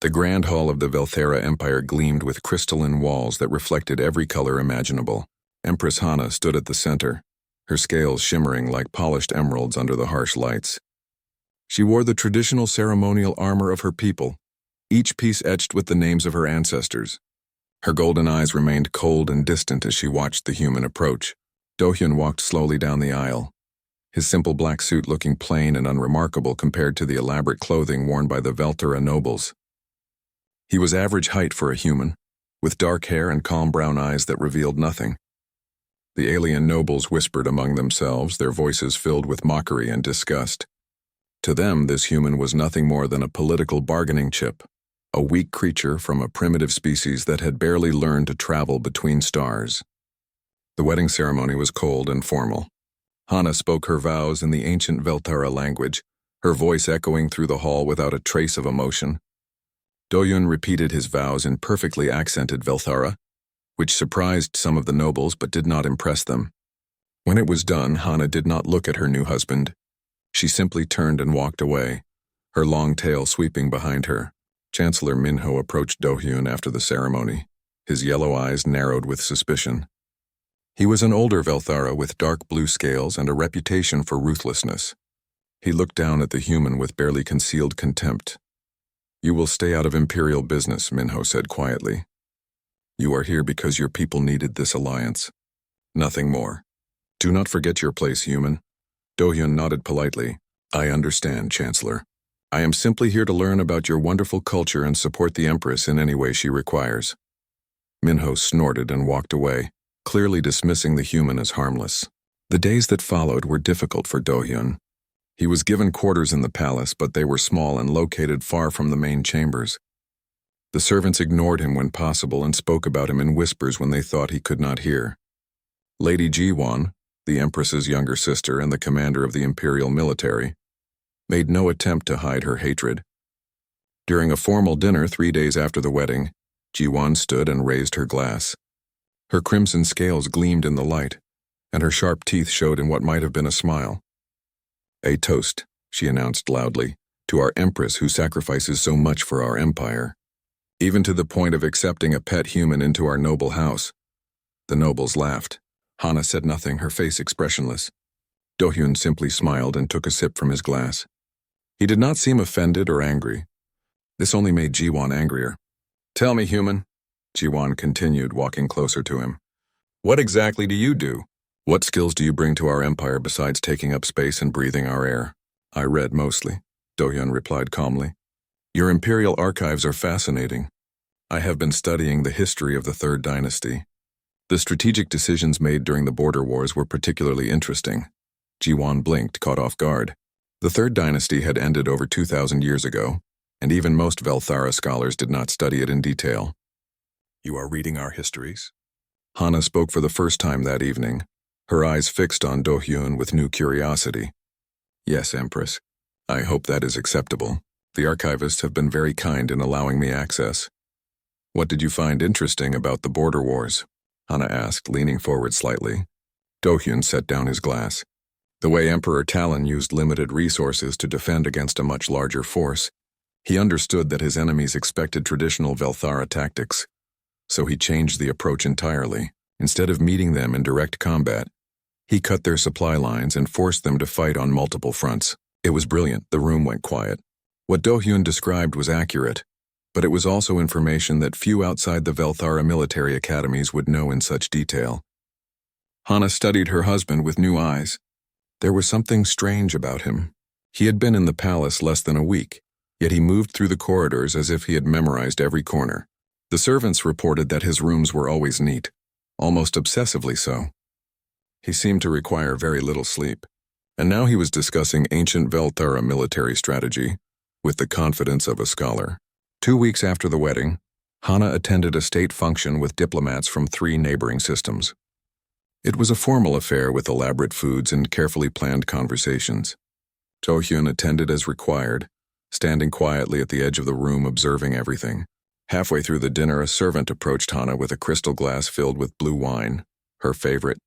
The grand hall of the Velthera Empire gleamed with crystalline walls that reflected every color imaginable. Empress Hana stood at the center, her scales shimmering like polished emeralds under the harsh lights. She wore the traditional ceremonial armor of her people, each piece etched with the names of her ancestors. Her golden eyes remained cold and distant as she watched the human approach. Do-hyun walked slowly down the aisle, his simple black suit looking plain and unremarkable compared to the elaborate clothing worn by the Velthera nobles. He was average height for a human, with dark hair and calm brown eyes that revealed nothing. The alien nobles whispered among themselves, their voices filled with mockery and disgust. To them, this human was nothing more than a political bargaining chip, a weak creature from a primitive species that had barely learned to travel between stars. The wedding ceremony was cold and formal. Hana spoke her vows in the ancient Velthera language, her voice echoing through the hall without a trace of emotion. Do-hyun repeated his vows in perfectly accented Velthera, which surprised some of the nobles but did not impress them. When it was done, Hana did not look at her new husband. She simply turned and walked away, her long tail sweeping behind her. Chancellor Minho approached Do-hyun after the ceremony, his yellow eyes narrowed with suspicion. He was an older Velthera with dark blue scales and a reputation for ruthlessness. He looked down at the human with barely concealed contempt. "You will stay out of imperial business," Minho said quietly. "You are here because your people needed this alliance. Nothing more. Do not forget your place, human." Do-hyun nodded politely. "I understand, Chancellor. I am simply here to learn about your wonderful culture and support the Empress in any way she requires." Minho snorted and walked away, clearly dismissing the human as harmless. The days that followed were difficult for Do-hyun. He was given quarters in the palace, but they were small and located far from the main chambers. The servants ignored him when possible and spoke about him in whispers when they thought he could not hear. Lady Ji-won, the Empress's younger sister and the commander of the imperial military, made no attempt to hide her hatred. During a formal dinner 3 days after the wedding, Ji-won stood and raised her glass. Her crimson scales gleamed in the light, and her sharp teeth showed in what might have been a smile. "A toast," she announced loudly, "to our Empress who sacrifices so much for our empire, even to the point of accepting a pet human into our noble house." The nobles laughed. Hana said nothing, her face expressionless. Do-hyun simply smiled and took a sip from his glass. He did not seem offended or angry. This only made Ji-won angrier. "Tell me, human," Ji-won continued, walking closer to him. "What exactly do you do? What skills do you bring to our empire besides taking up space and breathing our air?" "I read mostly," Do-hyun replied calmly. "Your imperial archives are fascinating. I have been studying the history of the Third Dynasty. The strategic decisions made during the border wars were particularly interesting." Ji-won blinked, caught off guard. The Third Dynasty had ended over 2,000 years ago, and even most Velthera scholars did not study it in detail. "You are reading our histories?" Hana spoke for the first time that evening, her eyes fixed on Do-hyun with new curiosity. "Yes, Empress. I hope that is acceptable. The archivists have been very kind in allowing me access." "What did you find interesting about the border wars?" Hana asked, leaning forward slightly. Do-hyun set down his glass. "The way Emperor Talon used limited resources to defend against a much larger force. He understood that his enemies expected traditional Velthera tactics, so he changed the approach entirely. Instead of meeting them in direct combat, he cut their supply lines and forced them to fight on multiple fronts. It was brilliant." The room went quiet. What Do-hyun described was accurate, but it was also information that few outside the Velthera military academies would know in such detail. Hana studied her husband with new eyes. There was something strange about him. He had been in the palace less than a week, yet he moved through the corridors as if he had memorized every corner. The servants reported that his rooms were always neat, almost obsessively so. He seemed to require very little sleep, and now he was discussing ancient Velthera military strategy with the confidence of a scholar. 2 weeks after the wedding, Hana attended a state function with diplomats from 3 neighboring systems. It was a formal affair with elaborate foods and carefully planned conversations. Do-hyun attended as required, standing quietly at the edge of the room observing everything. Halfway through the dinner, a servant approached Hana with a crystal glass filled with blue wine, her favorite.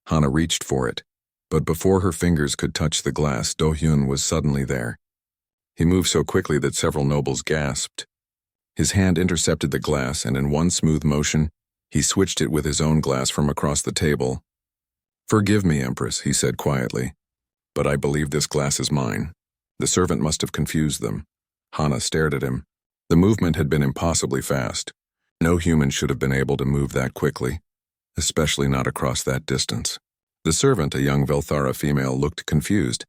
Hana reached for it, but before her fingers could touch the glass, Do-hyun was suddenly there. He moved so quickly that several nobles gasped. His hand intercepted the glass, and in one smooth motion, he switched it with his own glass from across the table. "Forgive me, Empress," he said quietly, "but I believe this glass is mine." The servant must have confused them. Hana stared at him. The movement had been impossibly fast. No human should have been able to move that quickly, especially not across that distance. The servant, a young Velthara female, looked confused.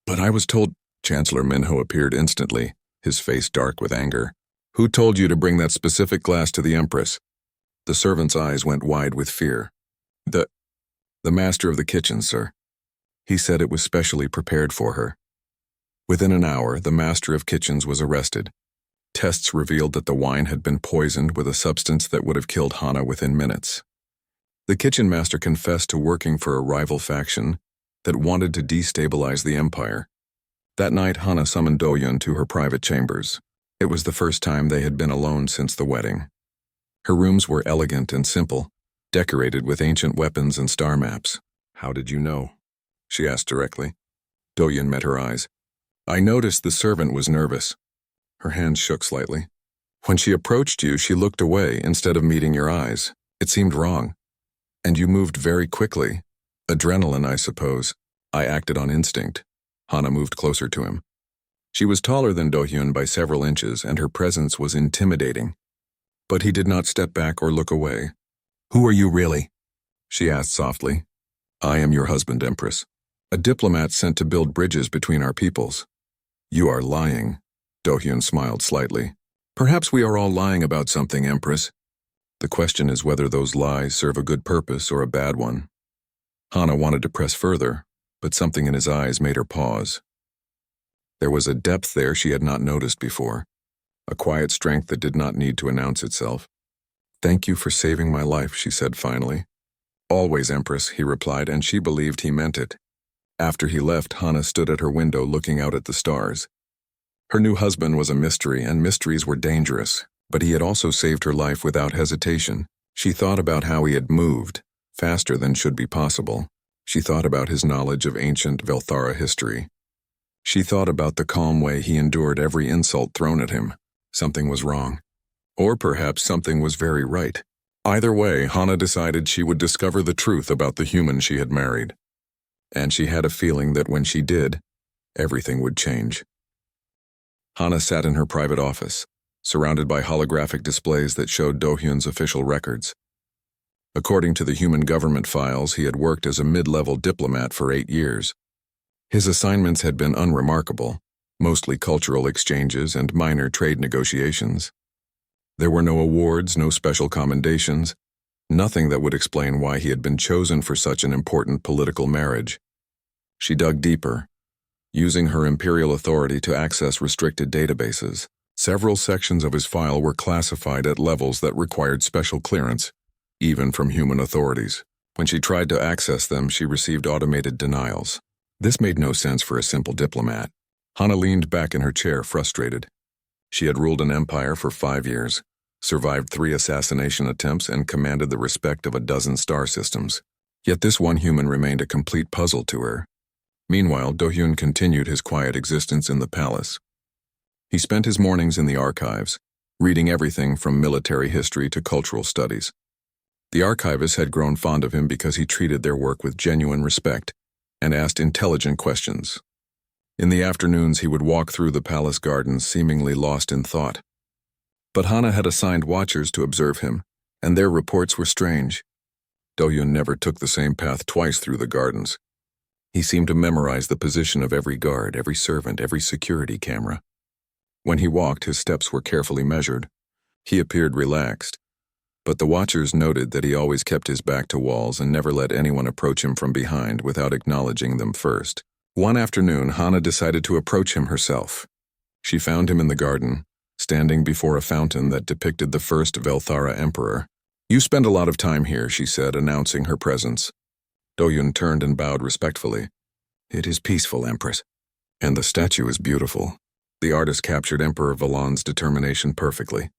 "But I was told—" Chancellor Minho appeared instantly, his face dark with anger. "Who told you to bring that specific glass to the Empress?" The servant's eyes went wide with fear. The master of the kitchen, sir. He said it was specially prepared for her." Within an hour, the master of kitchens was arrested. Tests revealed that the wine had been poisoned with a substance that would have killed Hana within minutes. The kitchen master confessed to working for a rival faction that wanted to destabilize the empire. That night, Hana summoned Do-yun to her private chambers. It was the first time they had been alone since the wedding. Her rooms were elegant and simple, decorated with ancient weapons and star maps. "How did you know?" she asked directly. Do-yun met her eyes. "I noticed the servant was nervous." Her hands shook slightly. "When she approached you, she looked away instead of meeting your eyes. It seemed wrong. And you moved very quickly. Adrenaline, I suppose. I acted on instinct." Hana moved closer to him. She was taller than Do-hyun by several inches, and her presence was intimidating. But he did not step back or look away. "Who are you really?" she asked softly. "I am your husband, Empress. A diplomat sent to build bridges between our peoples." "You are lying." Do-hyun smiled slightly. "Perhaps we are all lying about something, Empress. The question is whether those lies serve a good purpose or a bad one." Hana wanted to press further, but something in his eyes made her pause. There was a depth there she had not noticed before, a quiet strength that did not need to announce itself. "Thank you for saving my life," she said finally. "Always, Empress," he replied, and she believed he meant it. After he left, Hana stood at her window looking out at the stars. Her new husband was a mystery, and mysteries were dangerous, but he had also saved her life without hesitation. She thought about how he had moved, faster than should be possible. She thought about his knowledge of ancient Velthara history. She thought about the calm way he endured every insult thrown at him. Something was wrong. Or perhaps something was very right. Either way, Hana decided she would discover the truth about the human she had married. And she had a feeling that when she did, everything would change. Hana sat in her private office, surrounded by holographic displays that showed Do-hyun's official records. According to the human government files, he had worked as a mid-level diplomat for 8 years. His assignments had been unremarkable, mostly cultural exchanges and minor trade negotiations. There were no awards, no special commendations, nothing that would explain why he had been chosen for such an important political marriage. She dug deeper, using her imperial authority to access restricted databases. Several sections of his file were classified at levels that required special clearance, even from human authorities. When she tried to access them, she received automated denials. This made no sense for a simple diplomat. Hana leaned back in her chair, frustrated. She had ruled an empire for 5 years, survived 3 assassination attempts, and commanded the respect of a dozen star systems. Yet this one human remained a complete puzzle to her. Meanwhile, Do-hyun continued his quiet existence in the palace. He spent his mornings in the archives, reading everything from military history to cultural studies. The archivists had grown fond of him because he treated their work with genuine respect and asked intelligent questions. In the afternoons, he would walk through the palace gardens, seemingly lost in thought. But Hana had assigned watchers to observe him, and their reports were strange. Do-hyun never took the same path twice through the gardens. He seemed to memorize the position of every guard, every servant, every security camera. When he walked, his steps were carefully measured. He appeared relaxed, but the watchers noted that he always kept his back to walls and never let anyone approach him from behind without acknowledging them first. One afternoon, Hana decided to approach him herself. She found him in the garden, standing before a fountain that depicted the first Velthara emperor. "You spend a lot of time here," she said, announcing her presence. Do-hyun turned and bowed respectfully. "It is peaceful, Empress. And the statue is beautiful." The artist captured Emperor Valan's determination perfectly.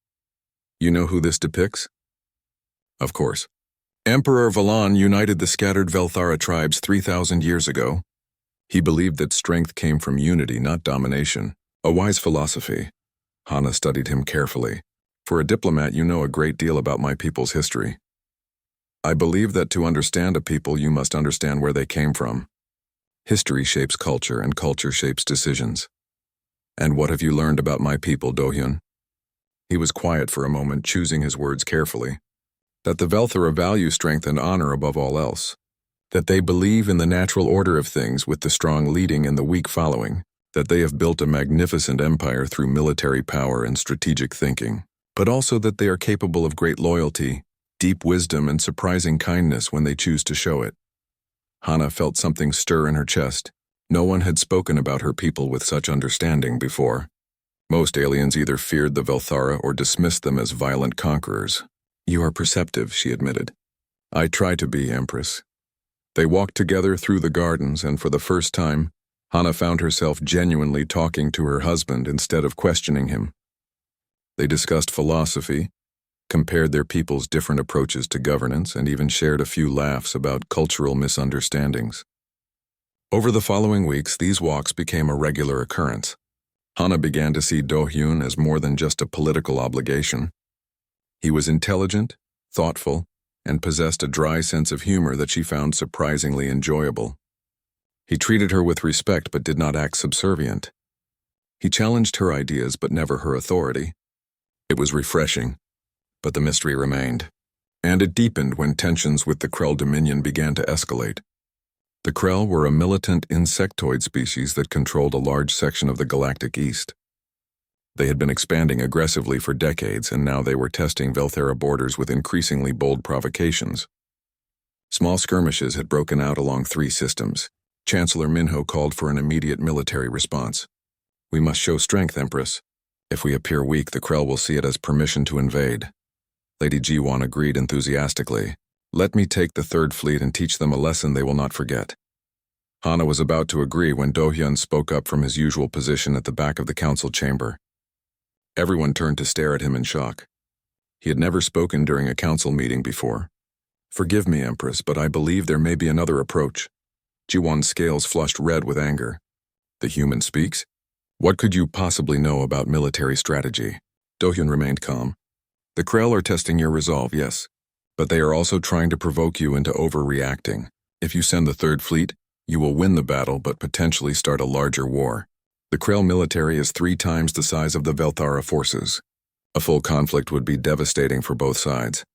"You know who this depicts?" "Of course. Emperor Valan united the scattered Velthara tribes 3,000 years ago. He believed that strength came from unity, not domination. A wise philosophy." Hana studied him carefully. For a diplomat, you know a great deal about my people's history. I believe that to understand a people, you must understand where they came from. History shapes culture, and culture shapes decisions. And what have you learned about my people, Do-hyun? He was quiet for a moment, choosing his words carefully. That the Velthara value strength and honor above all else. That they believe in the natural order of things, with the strong leading and the weak following. That they have built a magnificent empire through military power and strategic thinking. But also that they are capable of great loyalty, deep wisdom, and surprising kindness when they choose to show it. Hana felt something stir in her chest. No one had spoken about her people with such understanding before. Most aliens either feared the Velthara or dismissed them as violent conquerors. You are perceptive, she admitted. I try to be, Empress. They walked together through the gardens, and for the first time, Hana found herself genuinely talking to her husband instead of questioning him. They discussed philosophy, compared their people's different approaches to governance, and even shared a few laughs about cultural misunderstandings. Over the following weeks, these walks became a regular occurrence. Hana began to see Do-hyun as more than just a political obligation. He was intelligent, thoughtful, and possessed a dry sense of humor that she found surprisingly enjoyable. He treated her with respect but did not act subservient. He challenged her ideas but never her authority. It was refreshing, but the mystery remained. And it deepened when tensions with the Krell Dominion began to escalate. The Krell were a militant insectoid species that controlled a large section of the Galactic East. They had been expanding aggressively for decades, and now they were testing Velthara borders with increasingly bold provocations. Small skirmishes had broken out along 3 systems. Chancellor Minho called for an immediate military response. We must show strength, Empress. If we appear weak, the Krell will see it as permission to invade. Lady Ji-won agreed enthusiastically. Let me take the 3rd Fleet and teach them a lesson they will not forget. Hana was about to agree when Do-hyun spoke up from his usual position at the back of the council chamber. Everyone turned to stare at him in shock. He had never spoken during a council meeting before. Forgive me, Empress, but I believe there may be another approach. Ji-won's scales flushed red with anger. The human speaks? What could you possibly know about military strategy? Do-hyun remained calm. The Krell are testing your resolve, yes, but they are also trying to provoke you into overreacting. If you send the 3rd Fleet, you will win the battle but potentially start a larger war. The Krell military is 3 times the size of the Velthara forces. A full conflict would be devastating for both sides.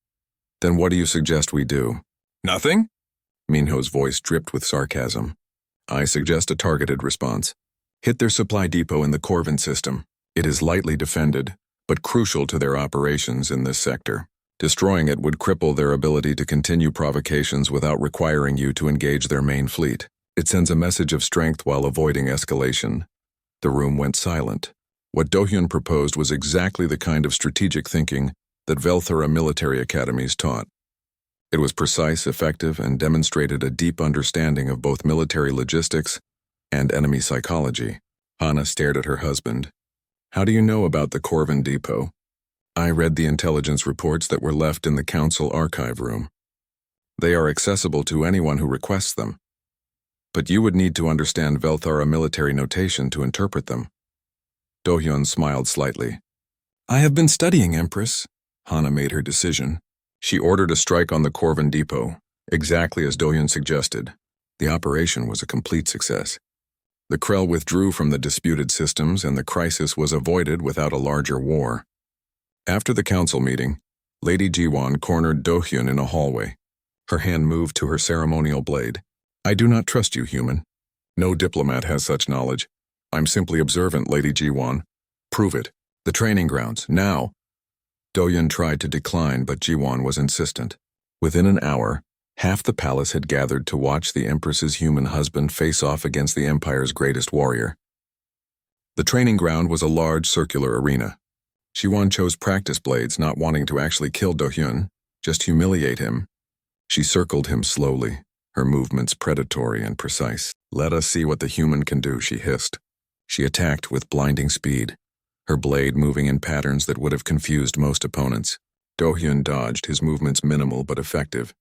Then what do you suggest we do? Nothing? Minho's voice dripped with sarcasm. I suggest a targeted response. Hit their supply depot in the Corvin system. It is lightly defended, but crucial to their operations in this sector. Destroying it would cripple their ability to continue provocations without requiring you to engage their main fleet. It sends a message of strength while avoiding escalation. The room went silent. What Do-hyun proposed was exactly the kind of strategic thinking that Velthara military academies taught. It was precise, effective, and demonstrated a deep understanding of both military logistics and enemy psychology. Hana stared at her husband. How do you know about the Corvin depot? I read the intelligence reports that were left in the council archive room. They are accessible to anyone who requests them. But you would need to understand Velthara military notation to interpret them. Do-hyun smiled slightly. I have been studying, Empress. Hana made her decision. She ordered a strike on the Corvin depot, exactly as Do-hyun suggested. The operation was a complete success. The Krell withdrew from the disputed systems, and the crisis was avoided without a larger war. After the council meeting, Lady Ji-won cornered Do-hyun in a hallway. Her hand moved to her ceremonial blade. I do not trust you, human. No diplomat has such knowledge. I'm simply observant, Lady Ji-won. Prove it. The training grounds, now. Do-hyun tried to decline, but Ji-won was insistent. Within an hour, half the palace had gathered to watch the Empress's human husband face off against the Empire's greatest warrior. The training ground was a large circular arena. Ji-won chose practice blades, not wanting to actually kill Do-hyun, just humiliate him. She circled him slowly, her movements predatory and precise. Let us see what the human can do, she hissed. She attacked with blinding speed, her blade moving in patterns that would have confused most opponents. Do-hyun dodged, his movements minimal but effective.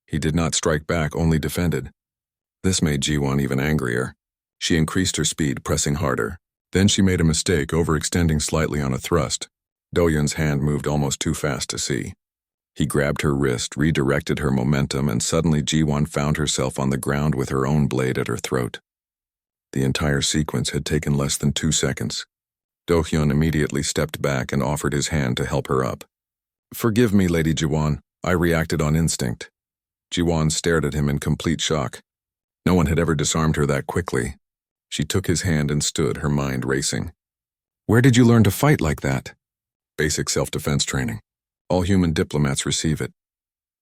He did not strike back, only defended. This made Ji-won even angrier. She increased her speed, pressing harder. Then she made a mistake, overextending slightly on a thrust. Do-Yun's hand moved almost too fast to see. He grabbed her wrist, redirected her momentum, and suddenly Ji-won found herself on the ground with her own blade at her throat. The entire sequence had taken less than 2 seconds. Do-Hyun immediately stepped back and offered his hand to help her up. "Forgive me, Lady Ji-won. I reacted on instinct." Ji-won stared at him in complete shock. No one had ever disarmed her that quickly. She took his hand and stood, her mind racing. "Where did you learn to fight like that?" "Basic self-defense training. All human diplomats receive it."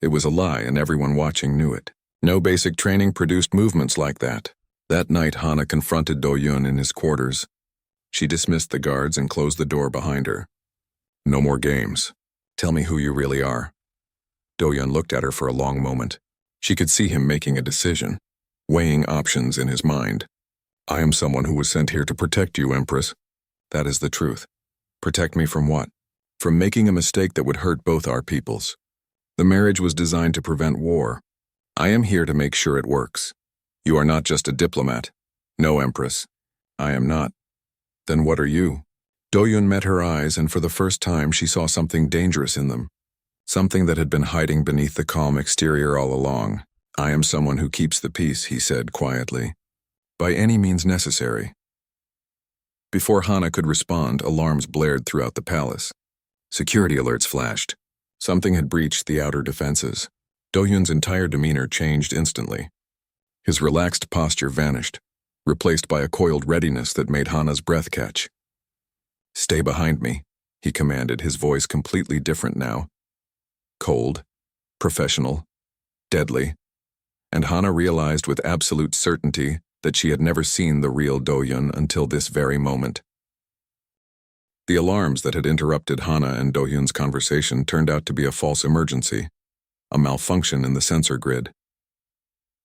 It was a lie, and everyone watching knew it. No basic training produced movements like that. That night, Hana confronted Do-Yun in his quarters. She dismissed the guards and closed the door behind her. "No more games. Tell me who you really are." Do-Yun looked at her for a long moment. She could see him making a decision, weighing options in his mind. "I am someone who was sent here to protect you, Empress. That is the truth." "Protect me from what?" "From making a mistake that would hurt both our peoples. The marriage was designed to prevent war. I am here to make sure it works. You are not just a diplomat." "No, Empress. I am not." "Then what are you?" Do-Yun met her eyes, and for the first time she saw something dangerous in them. Something that had been hiding beneath the calm exterior all along. "I am someone who keeps the peace," he said quietly. "By any means necessary." Before Hana could respond, alarms blared throughout the palace. Security alerts flashed. Something had breached the outer defenses. Do-Yun's entire demeanor changed instantly. His relaxed posture vanished, replaced by a coiled readiness that made Hana's breath catch. "Stay behind me," he commanded, his voice completely different now. Cold, professional, deadly. And Hana realized with absolute certainty that she had never seen the real Do-Yun until this very moment. The alarms that had interrupted Hana and Do-Yun's conversation turned out to be a false emergency, a malfunction in the sensor grid.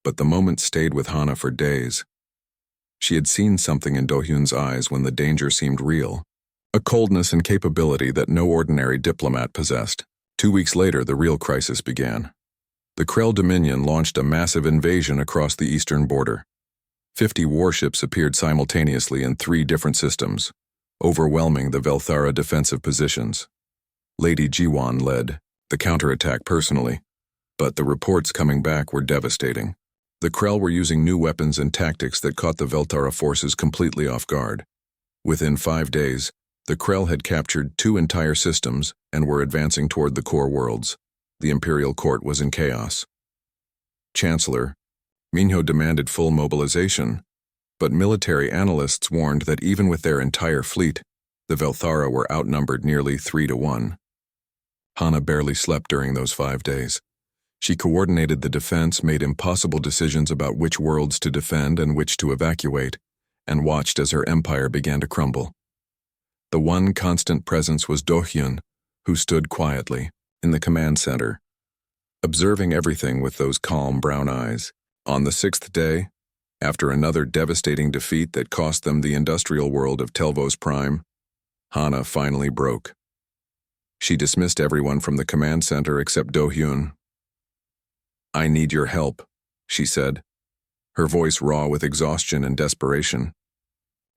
But the moment stayed with Hana for days. She had seen something in Do-Hyun's eyes when the danger seemed real, a coldness and capability that no ordinary diplomat possessed. 2 weeks later, the real crisis began. The Krell Dominion launched a massive invasion across the eastern border. 50 warships appeared simultaneously in 3 different systems, overwhelming the Velthara defensive positions. Lady Ji-won led the counterattack personally, but the reports coming back were devastating. The Krell were using new weapons and tactics that caught the Velthara forces completely off guard. Within 5 days, the Krell had captured 2 entire systems and were advancing toward the core worlds. The Imperial Court was in chaos. Chancellor Minho demanded full mobilization, but military analysts warned that even with their entire fleet, the Velthara were outnumbered nearly 3-1. Hana barely slept during those 5 days. She coordinated the defense, made impossible decisions about which worlds to defend and which to evacuate, and watched as her empire began to crumble. The one constant presence was Do-Hyun, who stood quietly in the command center, observing everything with those calm brown eyes. On the 6th day, after another devastating defeat that cost them the industrial world of Telvos Prime, Hana finally broke. She dismissed everyone from the command center except Do-Hyun. "I need your help," she said, her voice raw with exhaustion and desperation.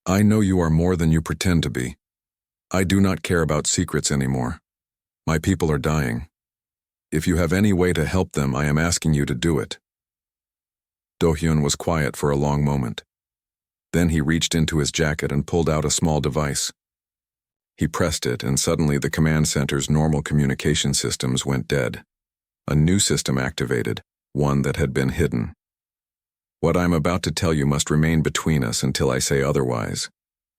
"I know you are more than you pretend to be. I do not care about secrets anymore. My people are dying. If you have any way to help them, I am asking you to do it." Do-Hyun was quiet for a long moment. Then he reached into his jacket and pulled out a small device. He pressed it, and suddenly the command center's normal communication systems went dead. A new system activated, one that had been hidden. "What I'm about to tell you must remain between us until I say otherwise,"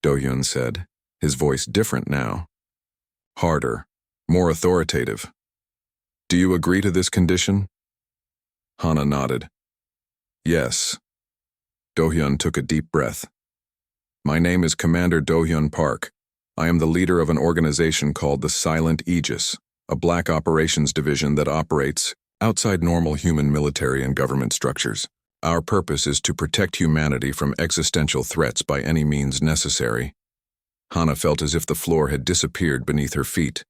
Do-Hyun said, his voice different now. Harder, more authoritative. "Do you agree to this condition?" Hana nodded. "Yes." Do-Hyun took a deep breath. "My name is Commander Do-Hyun Park. I am the leader of an organization called the Silent Aegis, a black operations division that operates outside normal human military and government structures. Our purpose is to protect humanity from existential threats by any means necessary." Hana felt as if the floor had disappeared beneath her feet.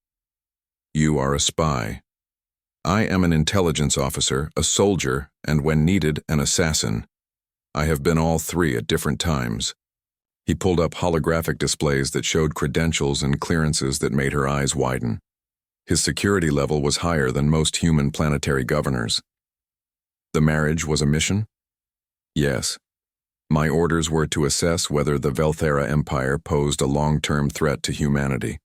"You are a spy. I am an intelligence officer, a soldier, and when needed, an assassin. I have been all 3 at different times. He pulled up holographic displays that showed credentials and clearances that made her eyes widen. His security level was higher than most human planetary governors. The marriage was a mission? Yes. My orders were to assess whether the Velthera Empire posed a long-term threat to humanity,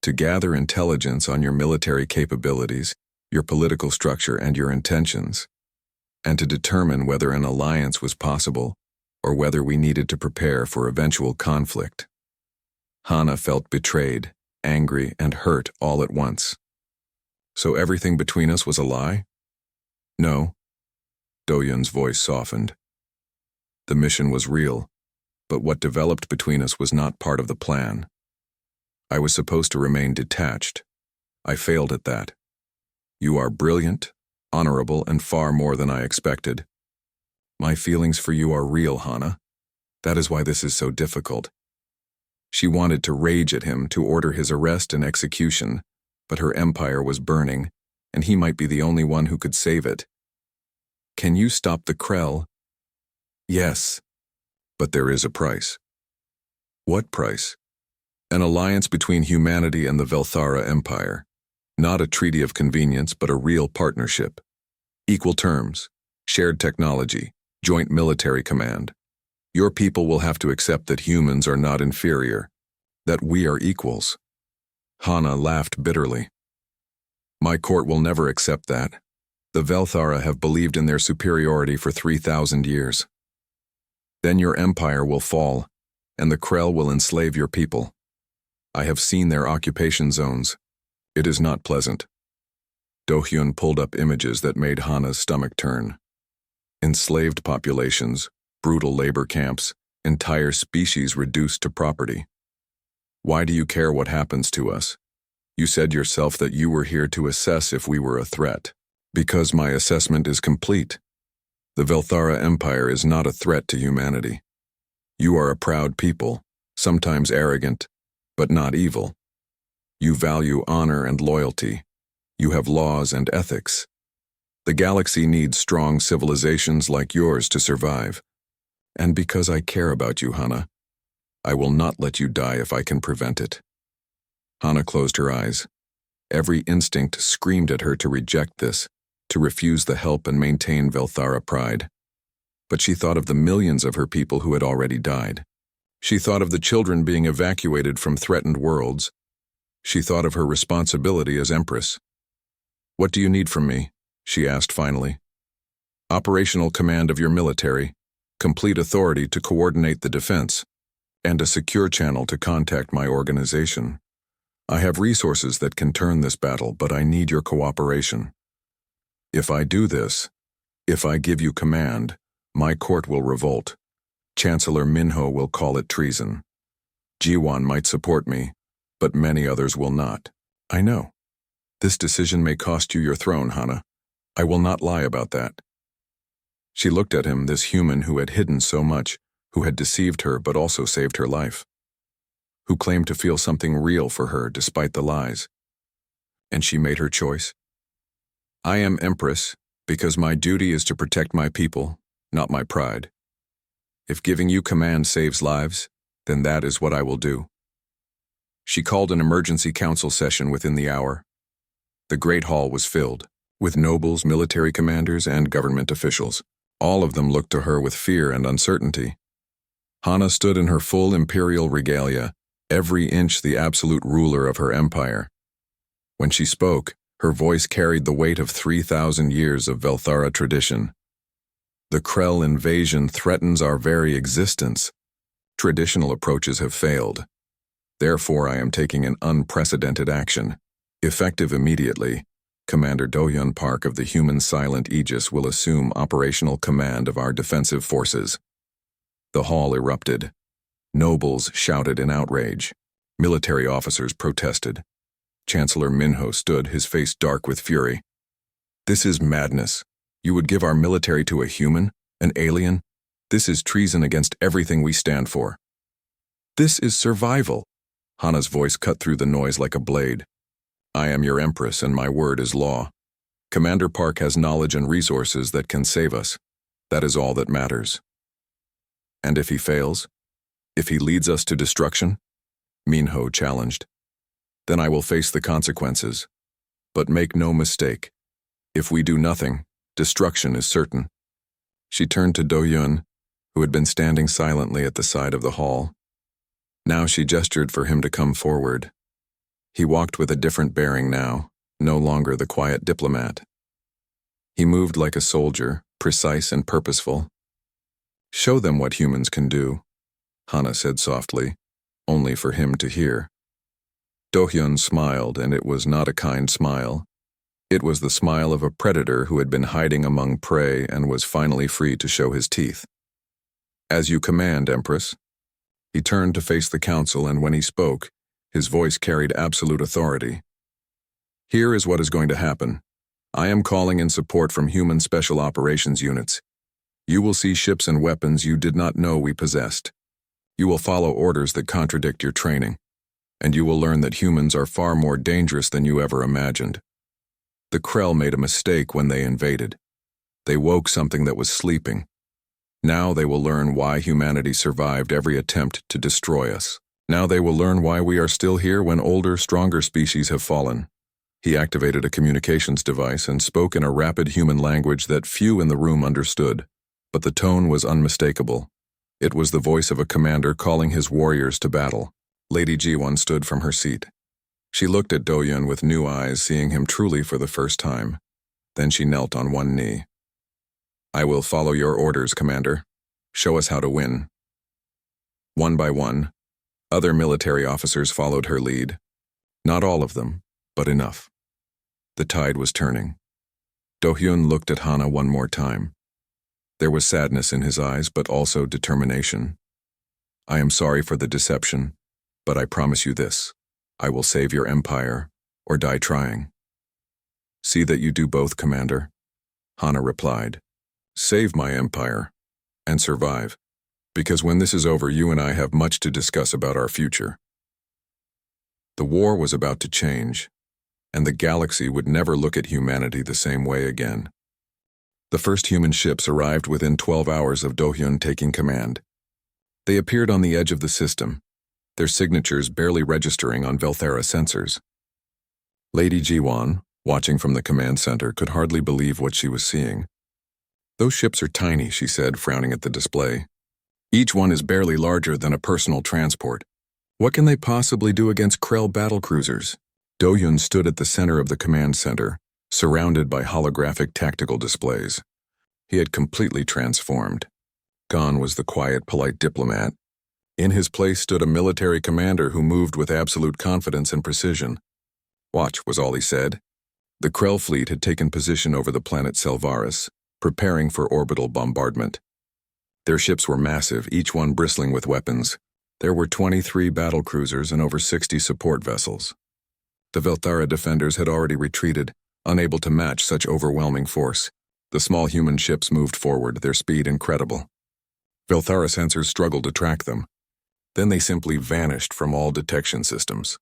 to gather intelligence on your military capabilities, your political structure, and your intentions, and to determine whether an alliance was possible or whether we needed to prepare for eventual conflict. Hana felt betrayed, angry, and hurt all at once. So everything between us was a lie? No. Do-Yun's voice softened. The mission was real, but what developed between us was not part of the plan. I was supposed to remain detached. I failed at that. You are brilliant, honorable, and far more than I expected. My feelings for you are real, Hana. That is why this is so difficult. She wanted to rage at him, to order his arrest and execution, but her empire was burning, and he might be the only one who could save it. Can you stop the Krell? Yes, but there is a price. What price? An alliance between humanity and the Velthara Empire. Not a treaty of convenience, but a real partnership. Equal terms, shared technology, joint military command. Your people will have to accept that humans are not inferior, that we are equals. Hana laughed bitterly. My court will never accept that. The Velthara have believed in their superiority for 3,000 years. Then your empire will fall, and the Krell will enslave your people. I have seen their occupation zones. It is not pleasant. Do-Hyun pulled up images that made Hana's stomach turn. Enslaved populations, brutal labor camps, entire species reduced to property. Why do you care what happens to us? You said yourself that you were here to assess if we were a threat. Because my assessment is complete. The Velthara Empire is not a threat to humanity. You are a proud people, sometimes arrogant, but not evil. You value honor and loyalty. You have laws and ethics. The galaxy needs strong civilizations like yours to survive. And because I care about you, Hana, I will not let you die if I can prevent it. Hana closed her eyes. Every instinct screamed at her to reject this, to refuse the help and maintain Velthara pride. But she thought of the millions of her people who had already died. She thought of the children being evacuated from threatened worlds. She thought of her responsibility as Empress. What do you need from me? She asked finally. Operational command of your military, complete authority to coordinate the defense, and a secure channel to contact my organization. I have resources that can turn this battle, but I need your cooperation. If I do this, if I give you command, my court will revolt. Chancellor Minho will call it treason. Jiwan might support me, but many others will not. I know. This decision may cost you your throne, Hana. I will not lie about that. She looked at him, this human who had hidden so much, who had deceived her but also saved her life, who claimed to feel something real for her despite the lies. And she made her choice. I am Empress because my duty is to protect my people, not my pride. If giving you command saves lives, then that is what I will do. She called an emergency council session within the hour. The Great Hall was filled, with nobles, military commanders, and government officials. All of them looked to her with fear and uncertainty. Hana stood in her full imperial regalia, every inch the absolute ruler of her empire. When she spoke, her voice carried the weight of 3,000 years of Velthara tradition. The Krell invasion threatens our very existence. Traditional approaches have failed. Therefore, I am taking an unprecedented action. Effective immediately, Commander Do-Hyun Park of the Human Silent Aegis will assume operational command of our defensive forces. The hall erupted. Nobles shouted in outrage. Military officers protested. Chancellor Minho stood, his face dark with fury. This is madness. You would give our military to a human, an alien? This is treason against everything we stand for. This is survival. Hana's voice cut through the noise like a blade. I am your Empress, and my word is law. Commander Park has knowledge and resources that can save us. That is all that matters. And if he fails? If he leads us to destruction? Minho challenged. Then I will face the consequences. But make no mistake. If we do nothing, destruction is certain. She turned to Do-Yun, who had been standing silently at the side of the hall. Now she gestured for him to come forward. He walked with a different bearing now, no longer the quiet diplomat. He moved like a soldier, precise and purposeful. Show them what humans can do, Hana said softly, only for him to hear. Do-Hyun smiled, and it was not a kind smile. It was the smile of a predator who had been hiding among prey and was finally free to show his teeth. As you command, Empress. He turned to face the council, and when he spoke, his voice carried absolute authority. Here is what is going to happen. I am calling in support from human special operations units. You will see ships and weapons you did not know we possessed. You will follow orders that contradict your training, and you will learn that humans are far more dangerous than you ever imagined. The Krell made a mistake when they invaded. They woke something that was sleeping. Now they will learn why humanity survived every attempt to destroy us. Now they will learn why we are still here when older, stronger species have fallen. He activated a communications device and spoke in a rapid human language that few in the room understood, but the tone was unmistakable. It was the voice of a commander calling his warriors to battle. Lady Ji-won stood from her seat. She looked at Do-Yun with new eyes, seeing him truly for the first time. Then she knelt on one knee. I will follow your orders, Commander. Show us how to win. One by one, other military officers followed her lead. Not all of them, but enough. The tide was turning. Do-Hyun looked at Hana one more time. There was sadness in his eyes, but also determination. I am sorry for the deception, but I promise you this. I will save your empire, or die trying. See that you do both, Commander. Hana replied. Save my empire, and survive, because when this is over, you and I have much to discuss about our future. The war was about to change, and the galaxy would never look at humanity the same way again. The first human ships arrived within 12 hours of Do-Hyun taking command. They appeared on the edge of the system, their signatures barely registering on Velthera sensors. Lady Ji-won, watching from the command center, could hardly believe what she was seeing. Those ships are tiny, she said, frowning at the display. Each one is barely larger than a personal transport. What can they possibly do against Krell battlecruisers? Do-Hyun stood at the center of the command center, surrounded by holographic tactical displays. He had completely transformed. Gone was the quiet, polite diplomat. In his place stood a military commander who moved with absolute confidence and precision. Watch, was all he said. The Krell fleet had taken position over the planet Selvaris, preparing for orbital bombardment. Their ships were massive, each one bristling with weapons. There were 23 battlecruisers and over 60 support vessels. The Velthara defenders had already retreated, unable to match such overwhelming force. The small human ships moved forward, their speed incredible. Velthara sensors struggled to track them. Then they simply vanished from all detection systems.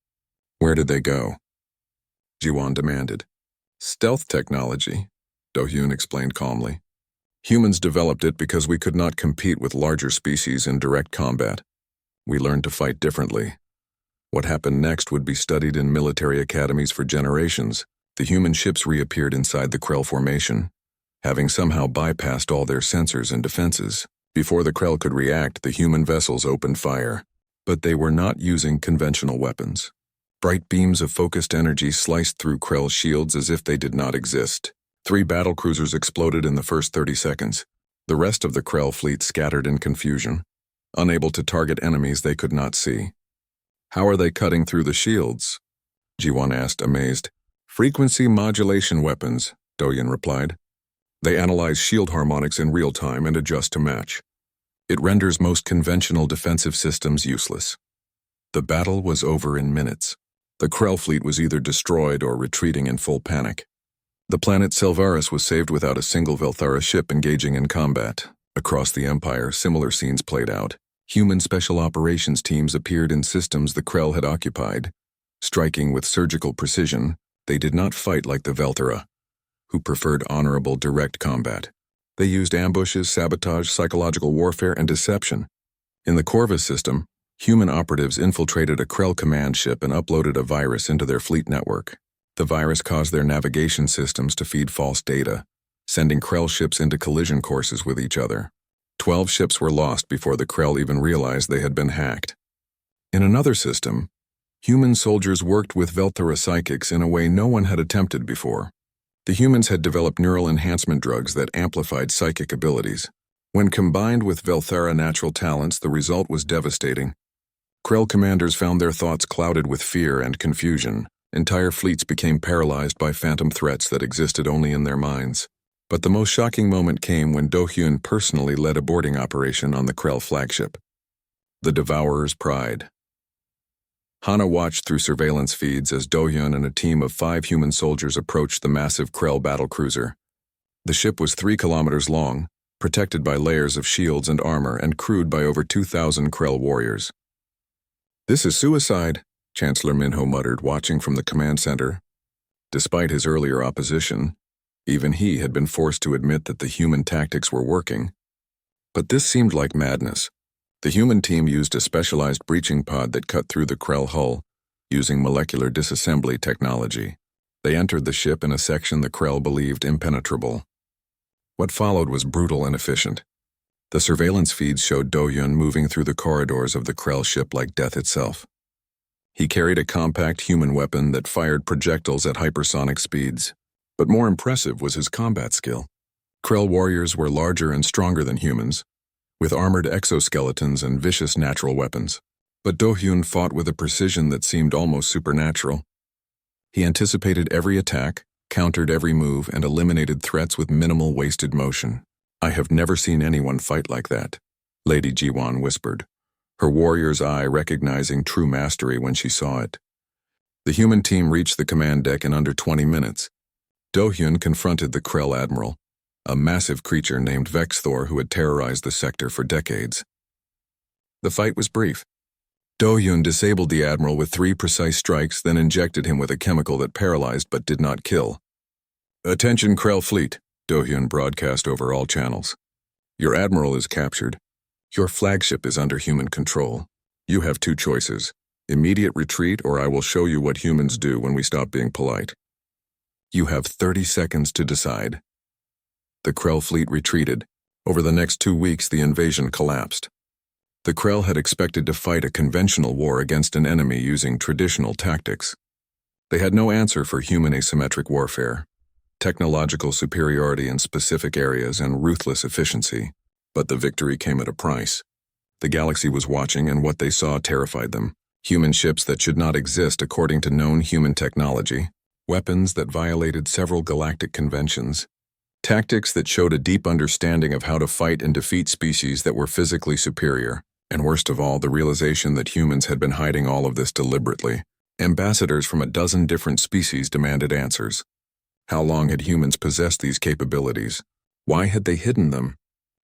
Where did they go? Ji-won demanded. Stealth technology, Do-Hyun explained calmly. Humans developed it because we could not compete with larger species in direct combat. We learned to fight differently. What happened next would be studied in military academies for generations. The human ships reappeared inside the Krell formation, having somehow bypassed all their sensors and defenses. Before the Krell could react, the human vessels opened fire. But they were not using conventional weapons. Bright beams of focused energy sliced through Krell's shields as if they did not exist. 3 battlecruisers exploded in the first 30 seconds. The rest of the Krell fleet scattered in confusion, unable to target enemies they could not see. How are they cutting through the shields? Ji-won asked, amazed. Frequency modulation weapons, Do-Hyun replied. They analyze shield harmonics in real time and adjust to match. It renders most conventional defensive systems useless. The battle was over in minutes. The Krell fleet was either destroyed or retreating in full panic. The planet Selvaris was saved without a single Velthara ship engaging in combat. Across the Empire, similar scenes played out. Human special operations teams appeared in systems the Krell had occupied. Striking with surgical precision, they did not fight like the Velthara, who preferred honorable direct combat. They used ambushes, sabotage, psychological warfare, and deception. In the Corvus system, human operatives infiltrated a Krell command ship and uploaded a virus into their fleet network. The virus caused their navigation systems to feed false data, sending Krell ships into collision courses with each other. 12 ships were lost before the Krell even realized they had been hacked. In another system, human soldiers worked with Velthara psychics in a way no one had attempted before. The humans had developed neural enhancement drugs that amplified psychic abilities. When combined with Velthara natural talents, the result was devastating. Krell commanders found their thoughts clouded with fear and confusion. Entire fleets became paralyzed by phantom threats that existed only in their minds. But the most shocking moment came when Do-hyun personally led a boarding operation on the Krell flagship. The Devourer's Pride. Hana watched through surveillance feeds as Do-hyun and a team of 5 human soldiers approached the massive Krell battlecruiser. The ship was 3 kilometers long, protected by layers of shields and armor, and crewed by over 2,000 Krell warriors. "This is suicide," Chancellor Minho muttered, watching from the command center. Despite his earlier opposition, even he had been forced to admit that the human tactics were working. But this seemed like madness. The human team used a specialized breaching pod that cut through the Krell hull, using molecular disassembly technology. They entered the ship in a section the Krell believed impenetrable. What followed was brutal and efficient. The surveillance feeds showed Do-hyun moving through the corridors of the Krell ship like death itself. He carried a compact human weapon that fired projectiles at hypersonic speeds. But more impressive was his combat skill. Krell warriors were larger and stronger than humans, with armored exoskeletons and vicious natural weapons. But Do-hyun fought with a precision that seemed almost supernatural. He anticipated every attack, countered every move, and eliminated threats with minimal wasted motion. "I have never seen anyone fight like that," Lady Jiwon whispered, her warrior's eye recognizing true mastery when she saw it. The human team reached the command deck in under 20 minutes. Do-hyun confronted the Krell admiral, a massive creature named Vexthor who had terrorized the sector for decades. The fight was brief. Do-hyun disabled the admiral with 3 precise strikes, then injected him with a chemical that paralyzed but did not kill. "Attention Krell fleet," Do-hyun broadcast over all channels. "Your admiral is captured. Your flagship is under human control. You have 2 choices: immediate retreat, or I will show you what humans do when we stop being polite. You have 30 seconds to decide." The Krell fleet retreated. Over the next 2 weeks, the invasion collapsed. The Krell had expected to fight a conventional war against an enemy using traditional tactics. They had no answer for human asymmetric warfare, technological superiority in specific areas, and ruthless efficiency. But the victory came at a price. The galaxy was watching, and what they saw terrified them. Human ships that should not exist according to known human technology, weapons that violated several galactic conventions, tactics that showed a deep understanding of how to fight and defeat species that were physically superior, and worst of all, the realization that humans had been hiding all of this deliberately. Ambassadors from a dozen different species demanded answers. How long had humans possessed these capabilities? Why had they hidden them?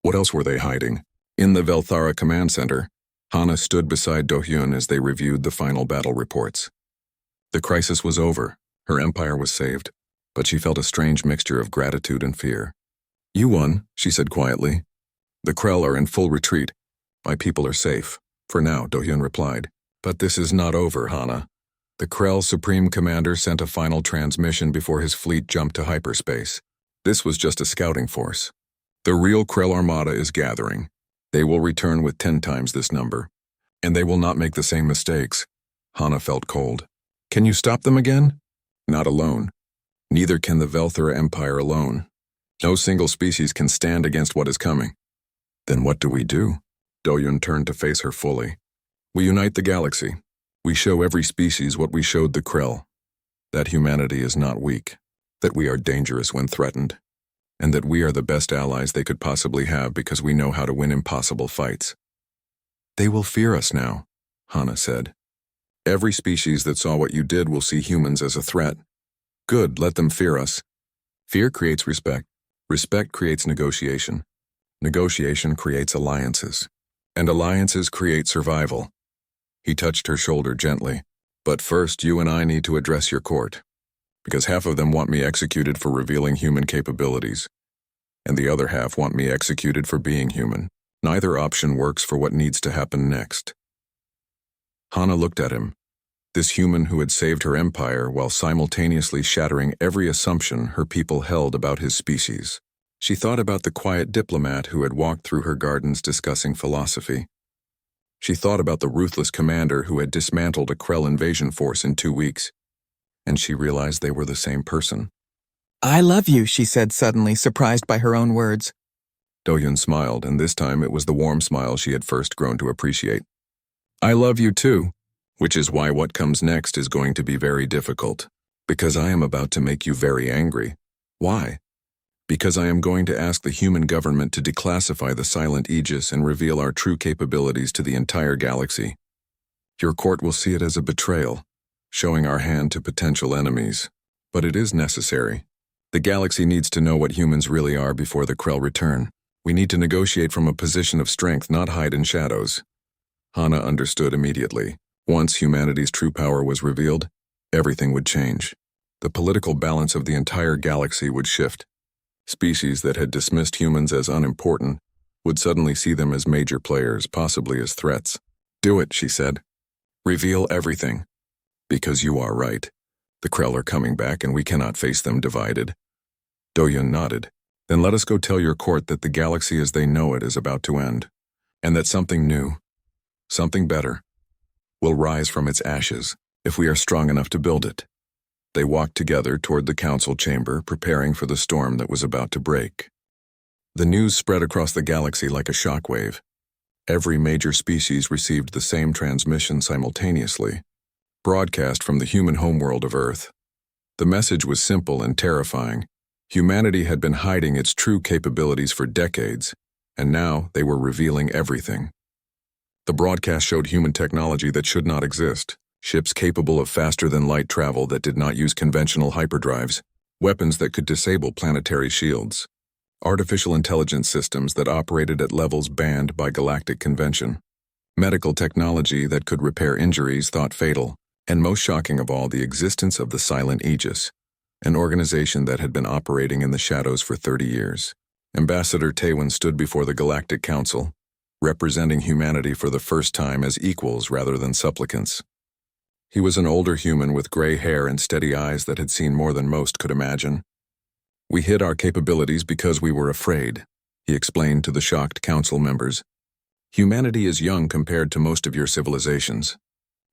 What else were they hiding? In the Velthara command center, Hana stood beside Do-hyun as they reviewed the final battle reports. The crisis was over. Her empire was saved, but she felt a strange mixture of gratitude and fear. "You won," she said quietly. "The Krell are in full retreat. My people are safe. For now," Do-hyun replied. "But this is not over, Hana." The Krell Supreme Commander sent a final transmission before his fleet jumped to hyperspace. This was just a scouting force. The real Krell Armada is gathering. They will return with 10 times this number. And they will not make the same mistakes. Hana felt cold. "Can you stop them again?" "Not alone. Neither can the Velthara Empire alone. No single species can stand against what is coming." "Then what do we do?" Do-hyun turned to face her fully. "We unite the galaxy. We show every species what we showed the Krell. That humanity is not weak, that we are dangerous when threatened, and that we are the best allies they could possibly have because we know how to win impossible fights." "They will fear us now," Hana said. "Every species that saw what you did will see humans as a threat. Good, let them fear us. Fear creates respect. Respect creates negotiation. Negotiation creates alliances. And alliances create survival." He touched her shoulder gently. "But first, you and I need to address your court. Because half of them want me executed for revealing human capabilities, and the other half want me executed for being human. Neither option works for what needs to happen next. Hana looked at him, this human who had saved her empire while simultaneously shattering every assumption her people held about his species. She thought about the quiet diplomat who had walked through her gardens discussing philosophy. She thought about the ruthless commander who had dismantled a Krell invasion force in 2 weeks, and she realized they were the same person. "I love you," she said suddenly, surprised by her own words. Do-Yun smiled, and this time it was the warm smile she had first grown to appreciate. "I love you too, which is why what comes next is going to be very difficult, because I am about to make you very angry. Why? Because I am going to ask the human government to declassify the Silent Aegis and reveal our true capabilities to the entire galaxy. Your court will see it as a betrayal, showing our hand to potential enemies. But it is necessary. The galaxy needs to know what humans really are before the Krell return. We need to negotiate from a position of strength, not hide in shadows." Hana understood immediately. Once humanity's true power was revealed, everything would change. The political balance of the entire galaxy would shift. Species that had dismissed humans as unimportant would suddenly see them as major players, possibly as threats. "Do it," she said. "Reveal everything. Because you are right. The Krell are coming back and we cannot face them divided." Do-Yun nodded. "Then let us go tell your court that the galaxy as they know it is about to end, and that something new, something better, will rise from its ashes if we are strong enough to build it." They walked together toward the council chamber, preparing for the storm that was about to break. The news spread across the galaxy like a shockwave. Every major species received the same transmission simultaneously, broadcast from the human homeworld of Earth. The message was simple and terrifying. Humanity had been hiding its true capabilities for decades, and now they were revealing everything. The broadcast showed human technology that should not exist. Ships capable of faster-than-light travel that did not use conventional hyperdrives, weapons that could disable planetary shields, artificial intelligence systems that operated at levels banned by galactic convention, medical technology that could repair injuries thought fatal, and most shocking of all, the existence of the Silent Aegis, an organization that had been operating in the shadows for 30 years. Ambassador Taewon stood before the Galactic Council, representing humanity for the first time as equals rather than supplicants. He was an older human with gray hair and steady eyes that had seen more than most could imagine. "We hid our capabilities because we were afraid," he explained to the shocked council members. "Humanity is young compared to most of your civilizations.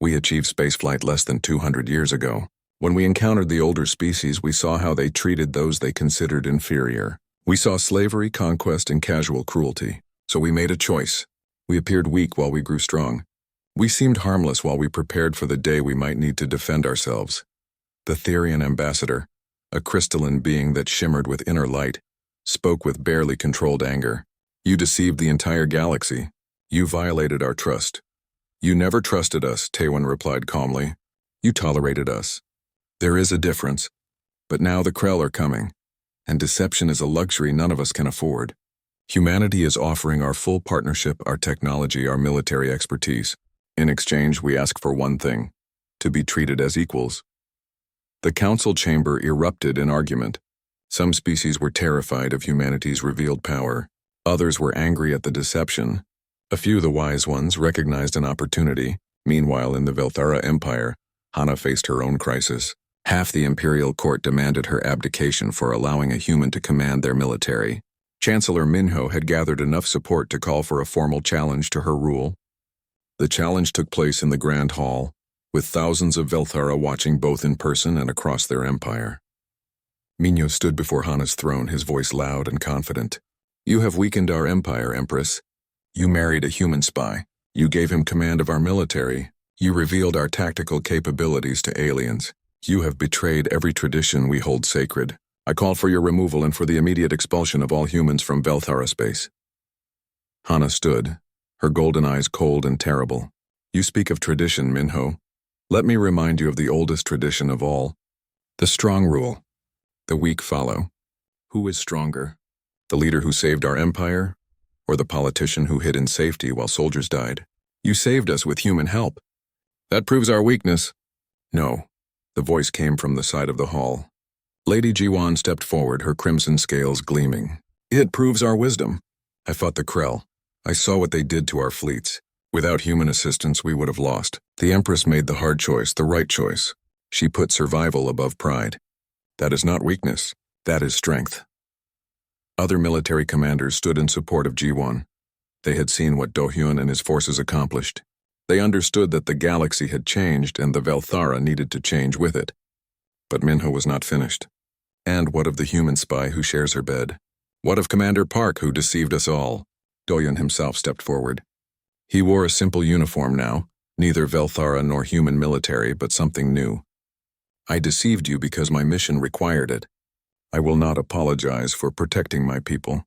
We achieved spaceflight less than 200 years ago. When we encountered the older species, we saw how they treated those they considered inferior. We saw slavery, conquest, and casual cruelty. So we made a choice. We appeared weak while we grew strong. We seemed harmless while we prepared for the day we might need to defend ourselves." The Therian ambassador, a crystalline being that shimmered with inner light, spoke with barely controlled anger. "You deceived the entire galaxy. You violated our trust." "You never trusted us," Taewon replied calmly. "You tolerated us. There is a difference. But now the Krell are coming, and deception is a luxury none of us can afford. Humanity is offering our full partnership, our technology, our military expertise. In exchange, we ask for one thing: to be treated as equals." The council chamber erupted in argument. Some species were terrified of humanity's revealed power. Others were angry at the deception. A few, the wise ones, recognized an opportunity. Meanwhile, in the Velthara Empire, Hana faced her own crisis. Half the imperial court demanded her abdication for allowing a human to command their military. Chancellor Minho had gathered enough support to call for a formal challenge to her rule. The challenge took place in the Grand Hall, with thousands of Velthara watching both in person and across their empire. Minho stood before Hana's throne, his voice loud and confident. "You have weakened our empire, Empress. You married a human spy. You gave him command of our military. You revealed our tactical capabilities to aliens. You have betrayed every tradition we hold sacred. I call for your removal and for the immediate expulsion of all humans from Velthara space." Hana stood, her golden eyes cold and terrible. "You speak of tradition, Minho. Let me remind you of the oldest tradition of all. The strong rule. The weak follow. Who is stronger? The leader who saved our empire, or the politician who hid in safety while soldiers died? You saved us with human help. That proves our weakness." "No." The voice came from the side of the hall. Lady Jiwan stepped forward, her crimson scales gleaming. "It proves our wisdom. I fought the Krell. I saw what they did to our fleets. Without human assistance, we would have lost. The Empress made the hard choice, the right choice. She put survival above pride. That is not weakness. That is strength. Other military commanders stood in support of G1. They had seen what Do-hyun and his forces accomplished. They understood that the galaxy had changed and the Velthara needed to change with it. But Minho was not finished. And what of the human spy who shares her bed? What of Commander Park who deceived us all? Do-hyun himself stepped forward. He wore a simple uniform now, neither Velthara nor human military, but something new. I deceived you because my mission required it. I will not apologize for protecting my people,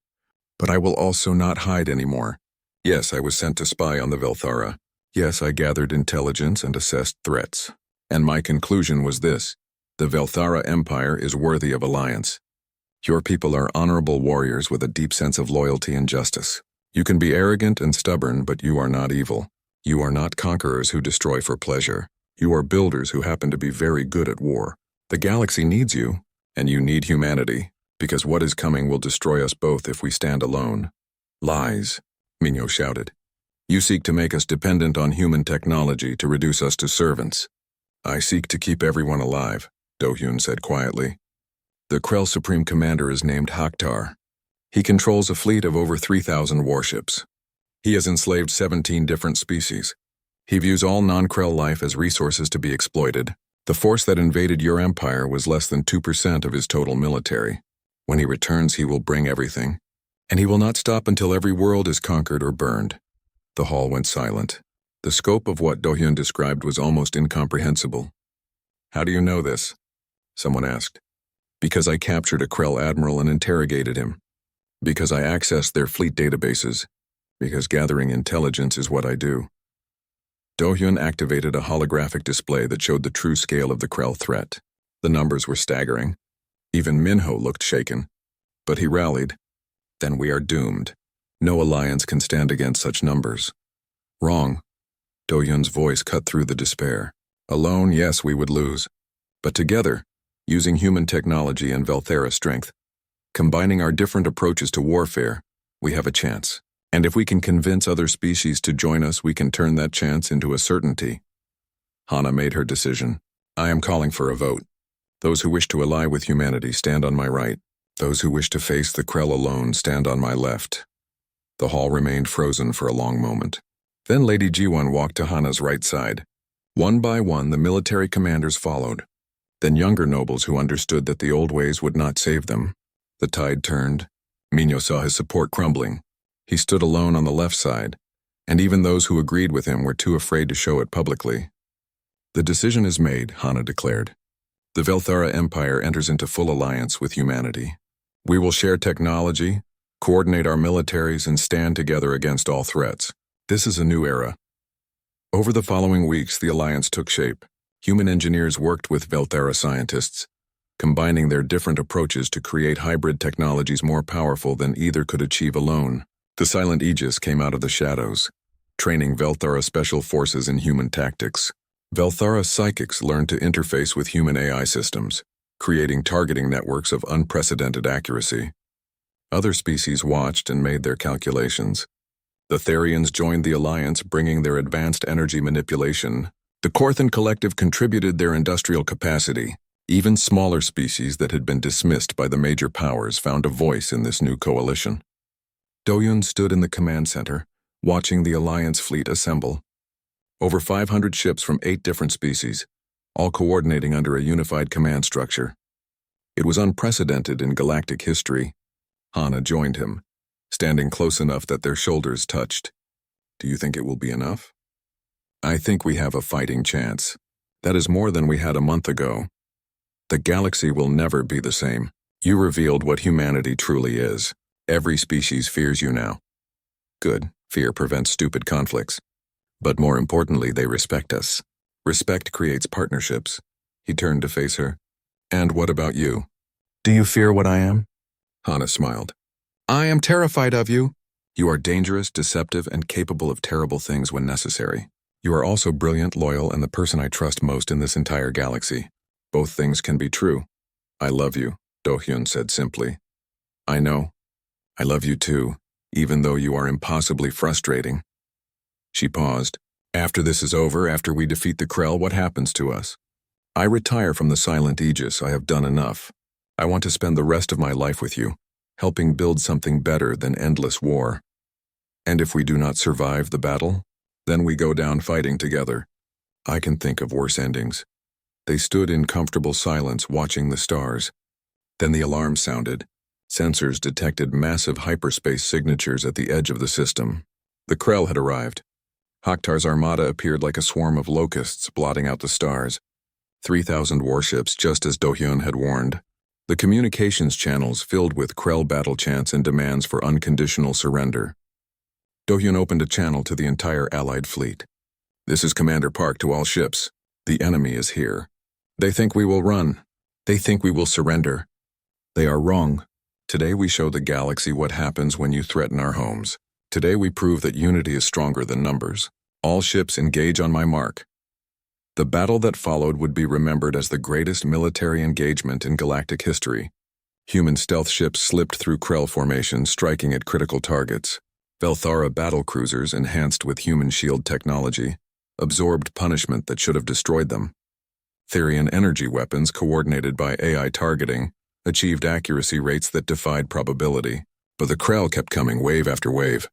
but I will also not hide anymore. Yes, I was sent to spy on the Velthara. Yes, I gathered intelligence and assessed threats. And my conclusion was this: the Velthara Empire is worthy of alliance. Your people are honorable warriors with a deep sense of loyalty and justice. You can be arrogant and stubborn, but you are not evil. You are not conquerors who destroy for pleasure. You are builders who happen to be very good at war. The galaxy needs you, and you need humanity, because what is coming will destroy us both if we stand alone. Lies, Minho shouted. You seek to make us dependent on human technology to reduce us to servants. I seek to keep everyone alive, Do-hyun said quietly. The Krell Supreme Commander is named Haktar. He controls a fleet of over 3,000 warships. He has enslaved 17 different species. He views all non-Krell life as resources to be exploited. The force that invaded your empire was less than 2% of his total military. When he returns, he will bring everything. And he will not stop until every world is conquered or burned. The hall went silent. The scope of what Do-hyun described was almost incomprehensible. How do you know this? Someone asked. Because I captured a Krell admiral and interrogated him. Because I accessed their fleet databases. Because gathering intelligence is what I do. Do-hyun activated a holographic display that showed the true scale of the Krell threat. The numbers were staggering. Even Minho looked shaken. But he rallied. Then we are doomed. No alliance can stand against such numbers. Wrong. Do-hyun's voice cut through the despair. Alone, yes, we would lose. But together, using human technology and Velthara strength, combining our different approaches to warfare, we have a chance. And if we can convince other species to join us, we can turn that chance into a certainty. Hana made her decision. I am calling for a vote. Those who wish to ally with humanity stand on my right. Those who wish to face the Krell alone stand on my left. The hall remained frozen for a long moment. Then Lady Ji-won walked to Hana's right side. One by one, the military commanders followed. Then younger nobles who understood that the old ways would not save them. The tide turned. Minho saw his support crumbling. He stood alone on the left side, and even those who agreed with him were too afraid to show it publicly. The decision is made, Hana declared. The Velthara Empire enters into full alliance with humanity. We will share technology, coordinate our militaries, and stand together against all threats. This is a new era. Over the following weeks, the alliance took shape. Human engineers worked with Velthara scientists, combining their different approaches to create hybrid technologies more powerful than either could achieve alone. The Silent Aegis came out of the shadows, training Velthara special forces in human tactics. Velthara psychics learned to interface with human AI systems, creating targeting networks of unprecedented accuracy. Other species watched and made their calculations. The Therians joined the alliance, bringing their advanced energy manipulation. The Korthan Collective contributed their industrial capacity. Even smaller species that had been dismissed by the major powers found a voice in this new coalition. Do-hyun stood in the command center, watching the Alliance fleet assemble. Over 500 ships from 8 different species, all coordinating under a unified command structure. It was unprecedented in galactic history. Hana joined him, standing close enough that their shoulders touched. Do you think it will be enough? I think we have a fighting chance. That is more than we had a month ago. The galaxy will never be the same. You revealed what humanity truly is. Every species fears you now. Good, fear prevents stupid conflicts. But more importantly, they respect us. Respect creates partnerships. He turned to face her. And what about you? Do you fear what I am? Hana smiled. I am terrified of you. You are dangerous, deceptive, and capable of terrible things when necessary. You are also brilliant, loyal, and the person I trust most in this entire galaxy. Both things can be true. I love you, Do-hyun said simply. I know. I love you too, even though you are impossibly frustrating." She paused. "After this is over, after we defeat the Krell, what happens to us? I retire from the Silent Aegis. I have done enough. I want to spend the rest of my life with you, helping build something better than endless war. And if we do not survive the battle, then we go down fighting together. I can think of worse endings." They stood in comfortable silence, watching the stars. Then the alarm sounded. Sensors detected massive hyperspace signatures at the edge of the system. The Krell had arrived. Hakhtar's armada appeared like a swarm of locusts, blotting out the stars. 3,000 warships, just as Do-hyun had warned. The communications channels filled with Krell battle chants and demands for unconditional surrender. Do-hyun opened a channel to the entire Allied fleet. "This is Commander Park to all ships. The enemy is here. They think we will run. They think we will surrender. They are wrong. Today we show the galaxy what happens when you threaten our homes. Today we prove that unity is stronger than numbers. All ships engage on my mark." The battle that followed would be remembered as the greatest military engagement in galactic history. Human stealth ships slipped through Krell formation, striking at critical targets. Velthara battlecruisers, enhanced with human shield technology, absorbed punishment that should have destroyed them. Therian energy weapons, coordinated by AI targeting, achieved accuracy rates that defied probability. But the Krell kept coming wave after wave.